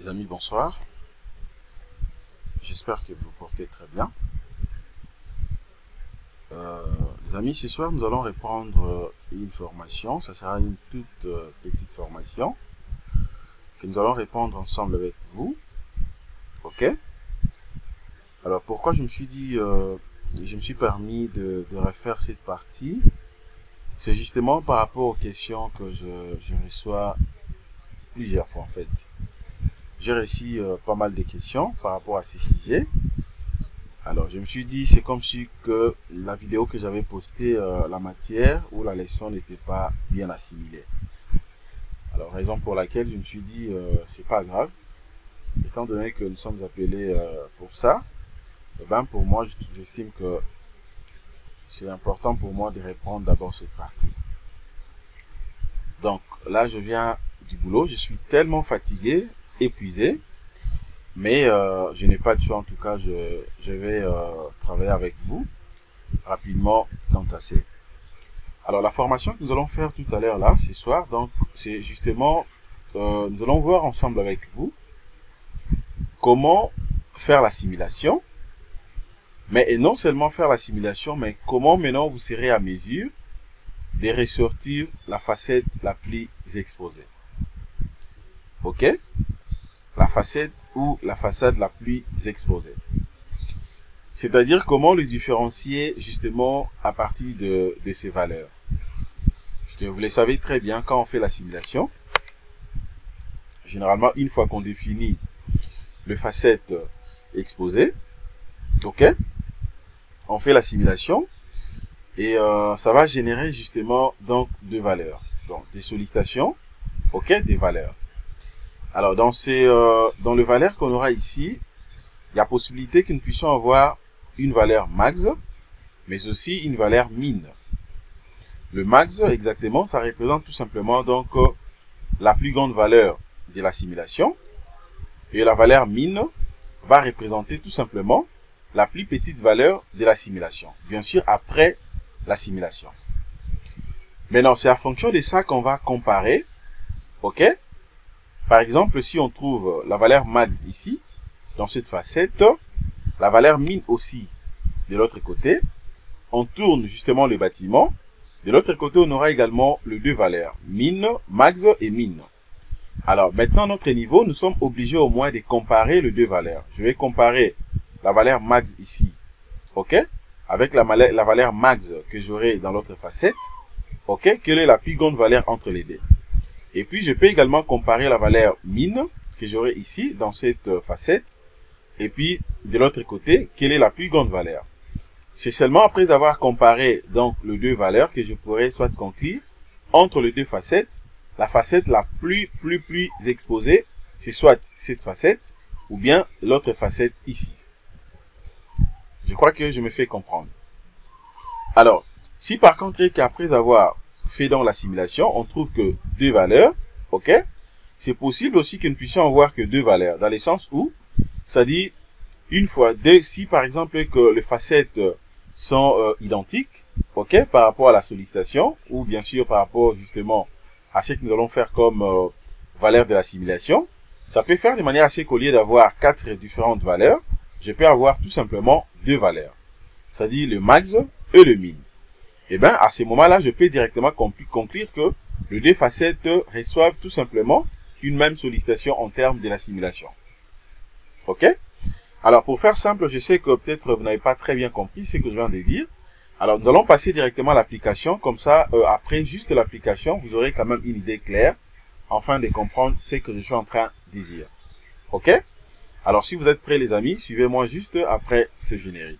Les amis, bonsoir. J'espère que vous vous portez très bien. Les amis, ce soir, nous allons reprendre une formation. Ça sera une toute petite formation que nous allons répondre ensemble avec vous. Ok? Alors, pourquoi je me suis dit, je me suis permis de refaire cette partie? C'est justement par rapport aux questions que je reçois plusieurs fois en fait. J'ai reçu pas mal de questions par rapport à ces sujets. Alors, je me suis dit, c'est comme si que la vidéo que j'avais postée, la matière ou la leçon n'était pas bien assimilée. Alors, raison pour laquelle je me suis dit, c'est pas grave. Étant donné que nous sommes appelés pour ça, eh ben, pour moi, j'estime que c'est important pour moi de reprendre d'abord cette partie. Donc, là, je viens du boulot. Je suis tellement fatigué, épuisé. Mais je n'ai pas de choix, en tout cas, je vais travailler avec vous rapidement quant à ça. Alors, la formation que nous allons faire tout à l'heure là, ce soir, donc, c'est justement, nous allons voir ensemble avec vous comment faire la simulation. Et non seulement faire la simulation, mais comment maintenant vous serez à mesure de ressortir la facette la plus exposée. Ok? La facette ou la façade la plus exposée. C'est-à-dire comment le différencier justement à partir de ces valeurs. Parce que vous le savez très bien, quand on fait la simulation, généralement une fois qu'on définit le facette exposé, ok, on fait la simulation et ça va générer justement donc deux valeurs. Donc des sollicitations, ok, des valeurs. Alors, dans le valeur qu'on aura ici, il y a possibilité que nous puissions avoir une valeur max, mais aussi une valeur min. Le max, exactement, ça représente tout simplement donc la plus grande valeur de la simulation. Et la valeur min va représenter tout simplement la plus petite valeur de la simulation. Bien sûr, après la simulation. Maintenant, c'est en fonction de ça qu'on va comparer. OK? Par exemple, si on trouve la valeur max ici, dans cette facette, la valeur min aussi de l'autre côté, on tourne justement le bâtiment. De l'autre côté, on aura également les deux valeurs, min, max et min. Alors, maintenant, à notre niveau, nous sommes obligés au moins de comparer les deux valeurs. Je vais comparer la valeur max ici, ok, avec la valeur max que j'aurai dans l'autre facette, ok, quelle est la plus grande valeur entre les deux. Et puis, je peux également comparer la valeur min que j'aurai ici, dans cette facette. Et puis, de l'autre côté, quelle est la plus grande valeur. C'est seulement après avoir comparé donc les deux valeurs que je pourrais soit conclure entre les deux facettes. La facette la plus exposée, c'est soit cette facette ou bien l'autre facette ici. Je crois que je me fais comprendre. Alors, si par contre, qu'après avoir fait dans la simulation, on trouve que deux valeurs, ok, c'est possible aussi que nous puissions avoir que deux valeurs, dans le sens où, ça dit, une fois deux, si par exemple que les facettes sont identiques, ok, par rapport à la sollicitation, ou bien sûr par rapport justement à ce que nous allons faire comme valeur de la simulation, ça peut faire de manière assez qu'au lieu d'avoir quatre différentes valeurs, je peux avoir tout simplement deux valeurs, c'est-à-dire le max et le min. Et bien, à ce moment-là, je peux directement conclure que les deux facettes reçoivent tout simplement une même sollicitation en termes de la simulation. OK? Alors, pour faire simple, je sais que peut-être vous n'avez pas très bien compris ce que je viens de dire. Alors, nous allons passer directement à l'application. Comme ça, après juste l'application, vous aurez quand même une idée claire afin de comprendre ce que je suis en train de dire. OK? Alors, si vous êtes prêts, les amis, suivez-moi juste après ce générique.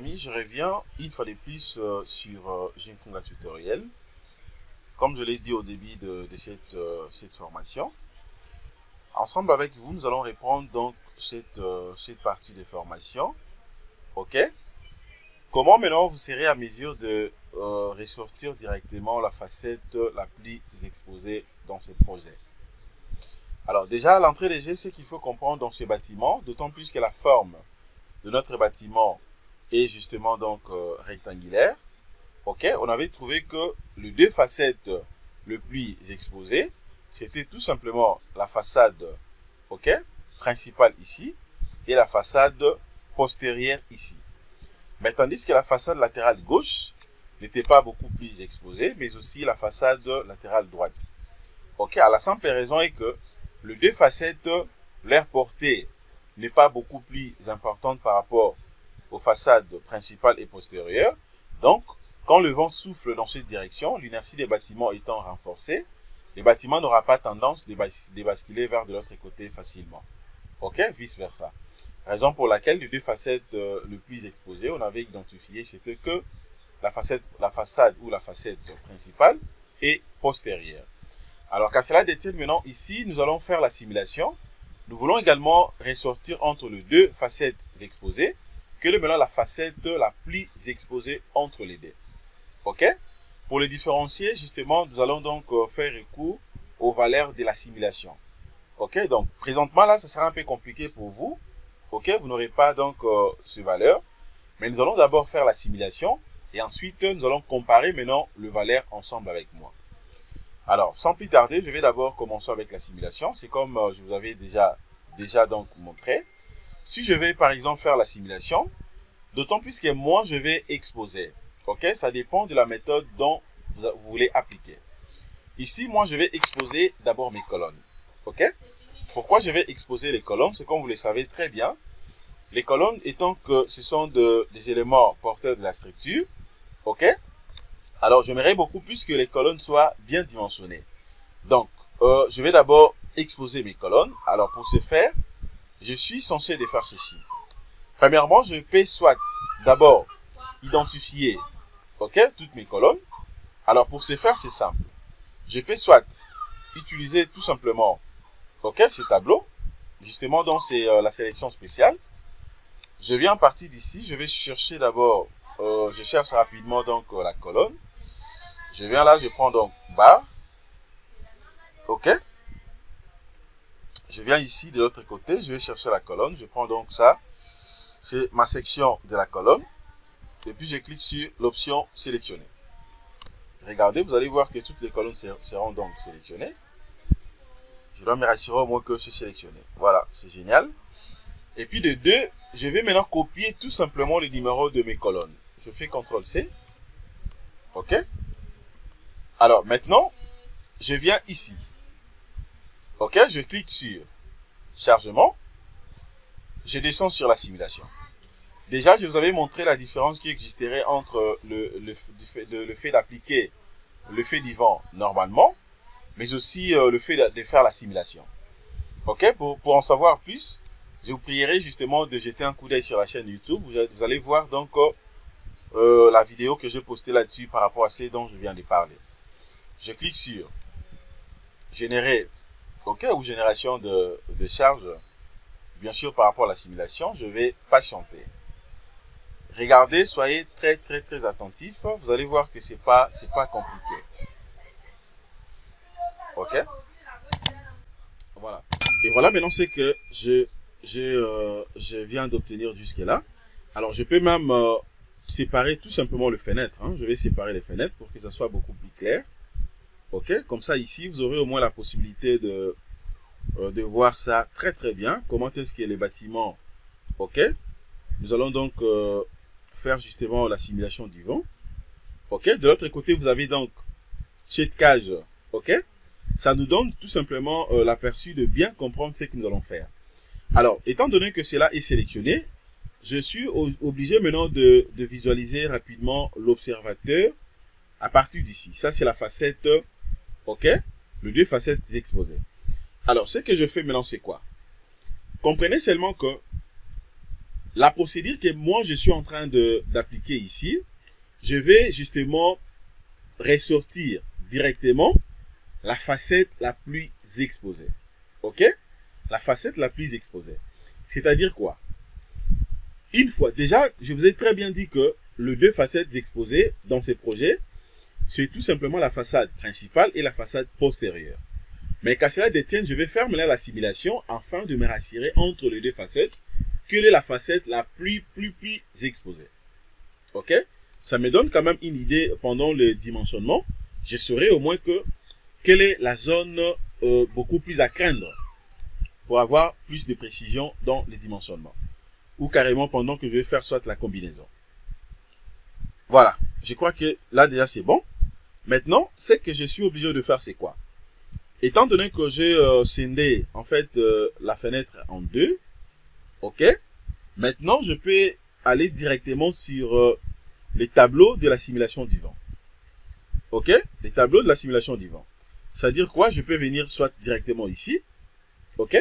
amis, je reviens une fois de plus sur Jinkonga Tutoriel. Comme je l'ai dit au début de cette formation, ensemble avec vous, nous allons reprendre donc cette partie de formation. Ok? Comment maintenant vous serez à mesure de ressortir directement la facette la plus exposée dans ce projet? Alors déjà, l'entrée des jeux, c'est qu'il faut comprendre dans ce bâtiment, d'autant plus que la forme de notre bâtiment est justement donc rectangulaire. Ok, on avait trouvé que les deux facettes les plus exposées, c'était tout simplement la façade principale ici et la façade postérieure ici. Mais tandis que la façade latérale gauche n'était pas beaucoup plus exposée, mais aussi la façade latérale droite. Ok, à la simple raison est que les deux facettes, leur portée n'est pas beaucoup plus importante par rapport aux façades principales et postérieures. Donc, quand le vent souffle dans cette direction, l'inertie des bâtiments étant renforcée, les bâtiments n'auront pas tendance de basculer vers de l'autre côté facilement. Ok, vice versa. Raison pour laquelle les deux facettes les plus exposées, on avait identifié, c'était que la façade ou la facette principale est postérieure. Alors, qu'à cela détienne maintenant, ici, nous allons faire la simulation. Nous voulons également ressortir entre les deux facettes exposées, quelle est maintenant la facette la plus exposée entre les deux. Ok? Pour les différencier, justement, nous allons donc faire recours aux valeurs de la simulation. Ok? Donc, présentement, là, ça sera un peu compliqué pour vous. Ok? Vous n'aurez pas donc ces valeurs. Mais nous allons d'abord faire la simulation et ensuite, nous allons comparer maintenant les valeurs ensemble avec moi. Alors, sans plus tarder, je vais d'abord commencer avec la simulation. C'est comme je vous avais déjà donc montré. Si je vais par exemple faire la simulation, d'autant plus que moi je vais exposer. Ok, ça dépend de la méthode dont vous voulez appliquer. Ici, moi je vais exposer d'abord mes colonnes. Ok, pourquoi je vais exposer les colonnes? C'est comme vous le savez très bien. Les colonnes étant que ce sont des éléments porteurs de la structure. Ok. Alors, j'aimerais beaucoup plus que les colonnes soient bien dimensionnées. Donc, je vais d'abord exposer mes colonnes. Alors, pour ce faire, je suis censé de faire ceci. Premièrement, je peux soit d'abord identifier toutes mes colonnes. Alors, pour ce faire, c'est simple. Je peux soit utiliser tout simplement ce tableau. Justement, donc, c'est la sélection spéciale. Je viens à partir d'ici. Je vais chercher d'abord, je cherche rapidement donc la colonne. Je viens là, je prends donc barre. Ok. Je viens ici de l'autre côté, je vais chercher la colonne. Je prends donc ça. C'est ma section de la colonne. Et puis je clique sur l'option sélectionner. Regardez, vous allez voir que toutes les colonnes seront donc sélectionnées. Je dois me rassurer au moins que c'est sélectionné. Voilà, c'est génial. Et puis de 2, je vais maintenant copier tout simplement le numéro de mes colonnes. Je fais CTRL-C. Ok. Alors, maintenant, je viens ici. Ok, je clique sur chargement. Je descends sur la simulation. Déjà, je vous avais montré la différence qui existerait entre le fait d'appliquer le fait du vent normalement, mais aussi le fait de faire la simulation. Ok, pour en savoir plus, je vous prierai justement de jeter un coup d'œil sur la chaîne YouTube. Vous allez voir donc la vidéo que j'ai postée là-dessus par rapport à ce dont je viens de parler. Je clique sur générer, ou génération de charge. Bien sûr, par rapport à la simulation, je vais patienter. Regardez, soyez très attentifs. Vous allez voir que c'est pas compliqué. Ok. Voilà. Et voilà maintenant ce que je viens d'obtenir jusque là. Alors, je peux même séparer tout simplement les fenêtres. Je vais séparer les fenêtres pour que ça soit beaucoup plus clair. Ok, comme ça ici, vous aurez au moins la possibilité de voir ça très bien. Comment est-ce que les bâtiments, ok. Nous allons donc faire justement la simulation du vent. Ok, de l'autre côté, vous avez donc cette cage, ok. Ça nous donne tout simplement l'aperçu de bien comprendre ce que nous allons faire. Alors, étant donné que cela est sélectionné, je suis obligé maintenant de visualiser rapidement l'observateur à partir d'ici. Ça, c'est la facette, ok, les deux facettes exposées. Alors, ce que je fais maintenant, c'est quoi? Comprenez seulement que la procédure que moi je suis en train d'appliquer ici, je vais justement ressortir directement la facette la plus exposée. Ok? La facette la plus exposée. C'est-à-dire quoi? Une fois, déjà, je vous ai très bien dit que les deux facettes exposées dans ces projets, c'est tout simplement la façade principale et la façade postérieure. Mais qu'à cela détienne, je vais faire maintenant la simulation afin de me rassurer entre les deux facettes quelle est la facette la plus exposée. Ok? Ça me donne quand même une idée pendant le dimensionnement. Je saurai au moins quelle est la zone beaucoup plus à craindre pour avoir plus de précision dans les dimensionnements. Ou carrément pendant que je vais faire soit la combinaison. Voilà. Je crois que là déjà c'est bon. Maintenant, ce que je suis obligé de faire c'est quoi? Étant donné que j'ai scindé en fait la fenêtre en deux. Ok? Maintenant, je peux aller directement sur les tableaux de la simulation du vent. Ok? Les tableaux de la simulation du vent. C'est-à-dire quoi? Je peux venir soit directement ici. Ok?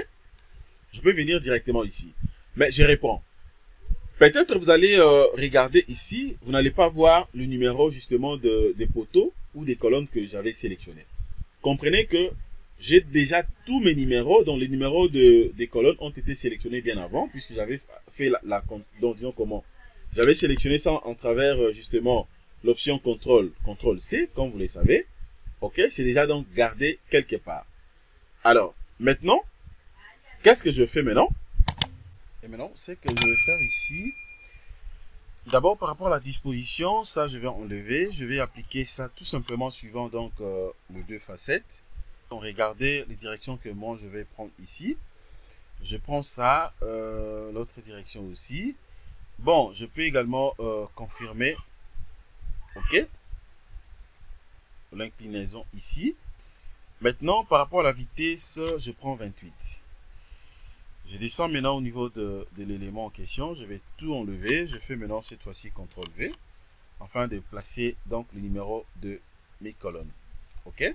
Je peux venir directement ici. Mais je réponds. Peut-être vous allez regarder ici. Vous n'allez pas voir le numéro justement des poteaux ou des colonnes que j'avais sélectionnées. Comprenez que j'ai déjà tous mes numéros, dont les numéros des colonnes ont été sélectionnés bien avant, puisque j'avais fait donc disons comment, j'avais sélectionné ça en travers justement l'option CTRL C, comme vous le savez. Ok, c'est déjà donc gardé quelque part. Alors, maintenant, qu'est-ce que je fais maintenant? Et maintenant, c'est que je vais faire ici. D'abord, par rapport à la disposition, ça je vais enlever. Je vais appliquer ça tout simplement suivant donc les deux facettes. Regardez les directions que moi je vais prendre ici. Je prends ça, l'autre direction aussi. Bon, je peux également confirmer. Ok. L'inclinaison ici. Maintenant, par rapport à la vitesse, je prends 28. Je descends maintenant au niveau de l'élément en question. Je vais tout enlever. Je fais maintenant cette fois-ci CTRL V. Afin de placer donc le numéro de mes colonnes. Ok.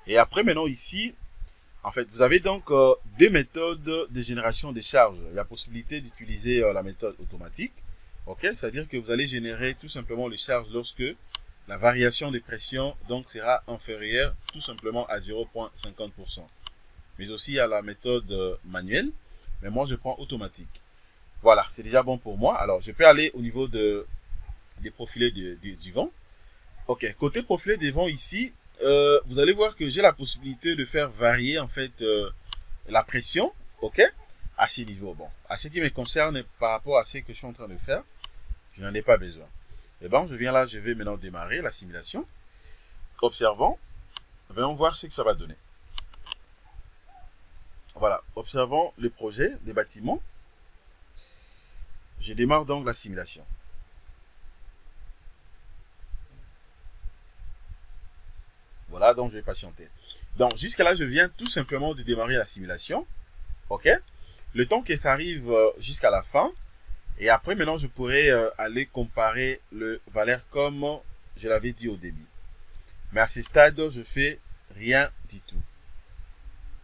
Et après, maintenant ici, en fait, vous avez donc deux méthodes de génération des charges. Il y a possibilité d'utiliser la méthode automatique. Ok, c'est-à-dire que vous allez générer tout simplement les charges lorsque la variation de pression donc sera inférieure tout simplement à 0,50%. Mais aussi à la méthode manuelle. Mais moi, je prends automatique. Voilà, c'est déjà bon pour moi. Alors, je peux aller au niveau des profilés du vent. Ok, côté profilé des vents ici, vous allez voir que j'ai la possibilité de faire varier en fait la pression, ok, à ces niveaux. Bon, à ce qui me concerne par rapport à ce que je suis en train de faire, je n'en ai pas besoin. Et bon, je viens là, je vais maintenant démarrer la simulation. Observons, venons voir ce que ça va donner. Voilà, observons le projet des bâtiments. Je démarre donc la simulation. Voilà, donc je vais patienter. Donc jusqu'à là, je viens tout simplement de démarrer la simulation. Ok. Le temps que ça arrive jusqu'à la fin. Et après, maintenant, je pourrais aller comparer le valeur comme je l'avais dit au début. Mais à ce stade, je fais rien du tout.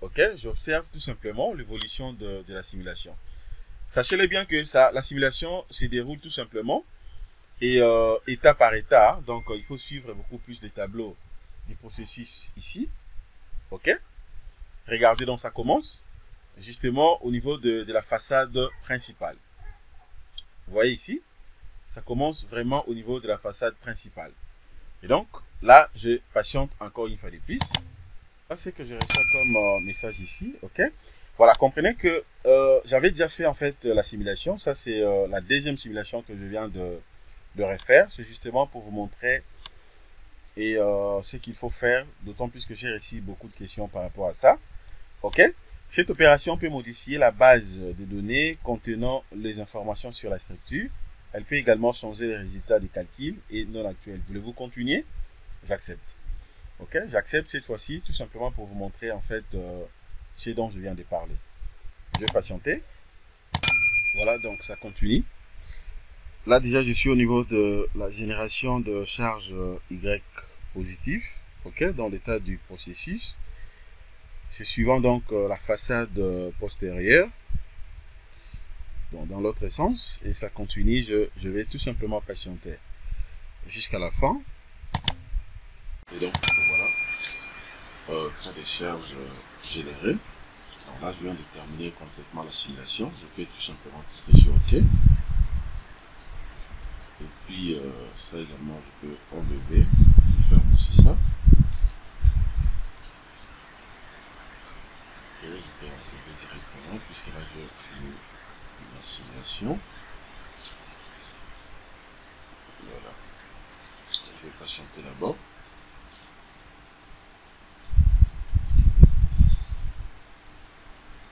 Ok. J'observe tout simplement l'évolution de la simulation. Sachez-le bien que la simulation se déroule tout simplement. Et état par état. Donc, il faut suivre beaucoup plus de tableaux du processus ici. Ok. Regardez donc ça commence justement au niveau de la façade principale. Vous voyez ici, ça commence vraiment au niveau de la façade principale. Et donc là, je patiente encore une fois de plus. Ça, c'est que je reçois comme message ici. Ok. Voilà, comprenez que j'avais déjà fait en fait la simulation. Ça, c'est la deuxième simulation que je viens de refaire. C'est justement pour vous montrer et ce qu'il faut faire, d'autant plus que j'ai reçu beaucoup de questions par rapport à ça. Ok. Cette opération peut modifier la base de données contenant les informations sur la structure. Elle peut également changer les résultats des calculs et non actuels. Voulez-vous continuer? J'accepte. Ok. J'accepte cette fois-ci tout simplement pour vous montrer en fait ce dont je viens de parler. Je vais patienter. Voilà, donc ça continue. Là déjà, je suis au niveau de la génération de charge Y positive, ok, dans l'état du processus. C'est suivant donc la façade postérieure. dans l'autre sens et ça continue. Je vais tout simplement patienter jusqu'à la fin. Et donc voilà, cas de charge généré. Alors là, je viens de terminer complètement la simulation. Je peux tout simplement cliquer sur OK. Et puis ça également, je peux enlever. Je vais faire aussi ça. Et je peux enlever directement puisque là, je finis la simulation. Voilà. Je vais patienter d'abord.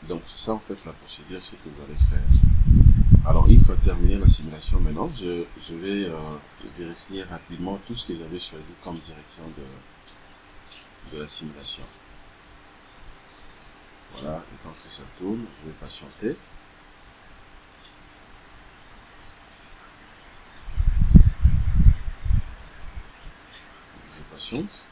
Donc c'est ça en fait la procédure, c'est que vous allez faire. Alors une fois terminé la simulation maintenant, je vais vérifier rapidement tout ce que j'avais choisi comme direction de la simulation. Voilà, et tant que ça tourne, je vais patienter. Je patiente.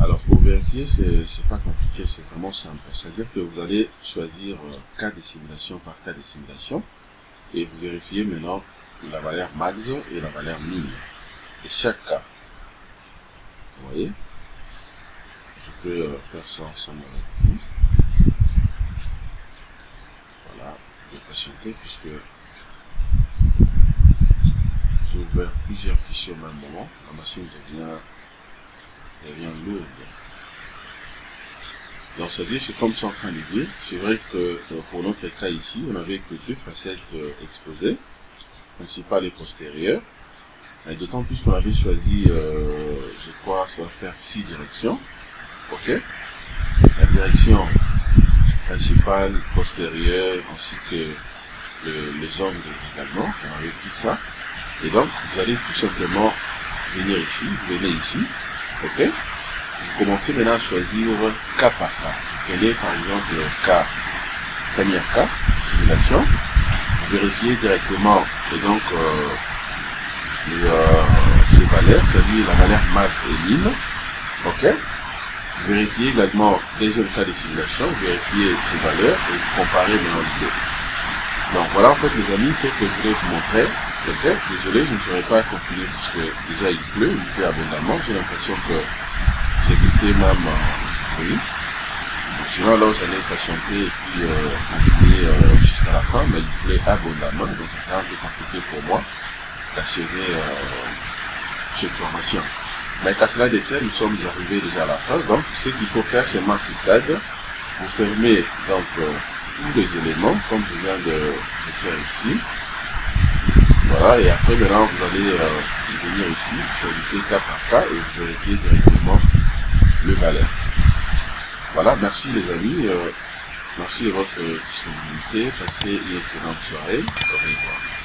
Alors pour vérifier, c'est pas compliqué, c'est vraiment simple. C'est-à-dire que vous allez choisir cas de simulation par cas de simulation et vous vérifiez maintenant la valeur max et la valeur min de chaque cas. Vous voyez? Je peux faire ça ensemble avec vous. Voilà, je vais patienter puisque j'ai ouvert plusieurs fichiers au même moment. La machine devient lourde. Donc c'est-à-dire, c'est comme ça en train de dire, c'est vrai que pour notre cas ici, on n'avait que deux facettes exposées, principale et postérieure, et d'autant plus qu'on avait choisi, je crois, ça va faire 6 directions, ok, la direction principale, postérieure, ainsi que les angles également, on avait pris ça, et donc vous allez tout simplement venir ici, vous venez ici, ok. Vous commencez maintenant à choisir cas par cas. Prenez par exemple le cas, premier cas, simulation. Vous vérifiez directement et donc ces valeurs, c'est-à-dire la valeur max et min. Ok. Vous vérifiez également deuxième cas de simulation, vous vérifiez ces valeurs et vous comparez maintenant les deux. Donc voilà en fait les amis, c'est ce que je voulais vous montrer. Ok. Désolé, je ne serai pas continuer puisque déjà il pleut abondamment. J'ai l'impression que j'écoutais même oui. Sinon alors j'allais patienter et puis continuer jusqu'à la fin, mais il plaît abondamment, donc c'est un peu compliqué pour moi d'achever cette formation. Mais qu'à cela détienne, nous sommes arrivés déjà à la fin, donc ce qu'il faut faire seulement à ce stade, vous fermez donc tous les éléments comme je viens de faire ici. Voilà, et après maintenant vous allez venir ici, choisissez cas par cas et vous vérifiez directement le valeur. Voilà, merci les amis, merci de votre disponibilité, passez une excellente soirée, au revoir.